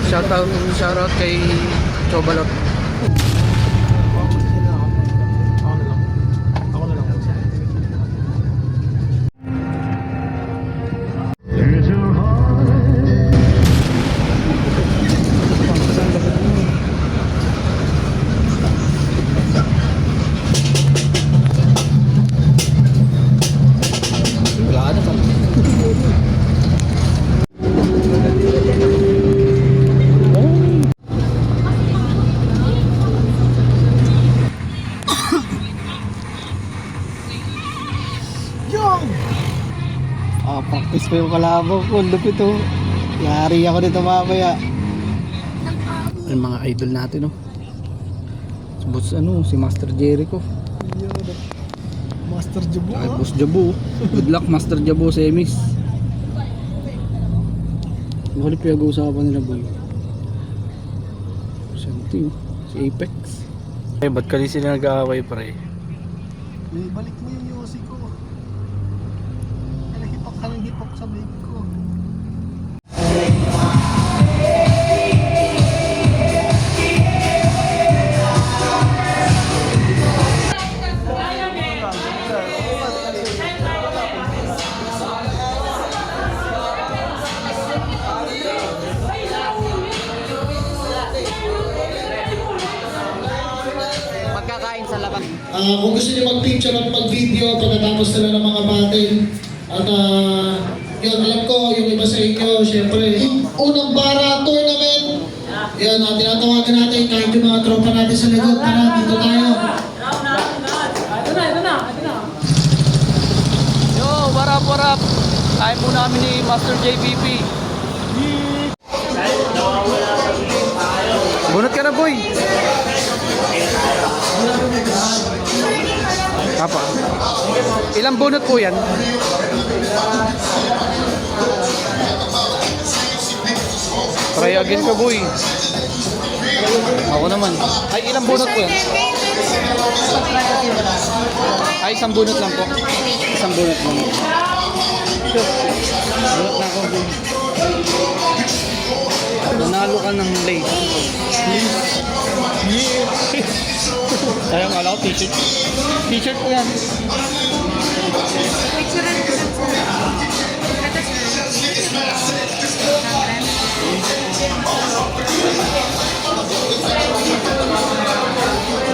Shoutout kay Chobalot. Practice pa yung kalabang ko. Lupit oh. Yari ako dito mamaya. Yung mga idol natin oh. Si Master Jericho. Master Jabu. Ay, Boss Jabu. Good luck Master Jabu sa Emis. Bakit pinag-uusapan nila boy? Something. Si Apex. Eh, ba't kali sila nag-aaway pre? May balik mo yung Yossi ko. Kaya hipok ka ng hipok sa bag ko. Kung gusto niyo mag-picture at mag-video pagkatapos nila ng mga battle at yun, alam ko yung iba sa inyo, syempre yung unang bara tournament yun, tinatawagan natin kahit yung mga tropa natin sa likod, tara, dito tayo. Ito na. Yo, what up? Kain po namin ni Master JPP. Bunot ka na boy. Apa? Ilang bunot po yan? Try again ka boy. Ako naman. Ay, ilang bunot po yan? Ay, isang bunot lang po. Isang bunot lang. Bunot na ako boy. Nanalo ka ng late. Sayang ala ko t-shirt. T-shirt ko yan.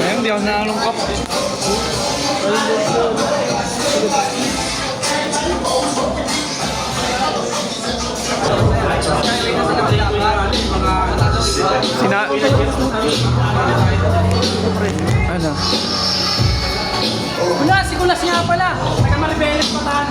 Sayang, di ako nanalungkap. Ano? Si Kulas nga pala. Taga Maribeles Patan.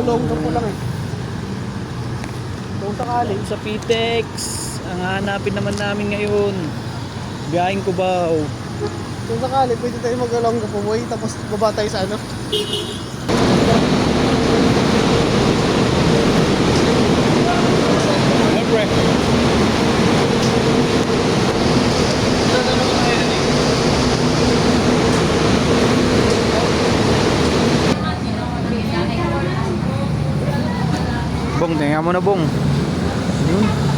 Long na po lang eh. Kung sakali sa Pitex, ang hanapin naman namin ngayon. Biyahing Cubao. Kung sakali, pwede tayo mag-along ka po boy. Tapos baba tayo sa ano. Siyempre. Bong, tingnan mo na bong. Yun.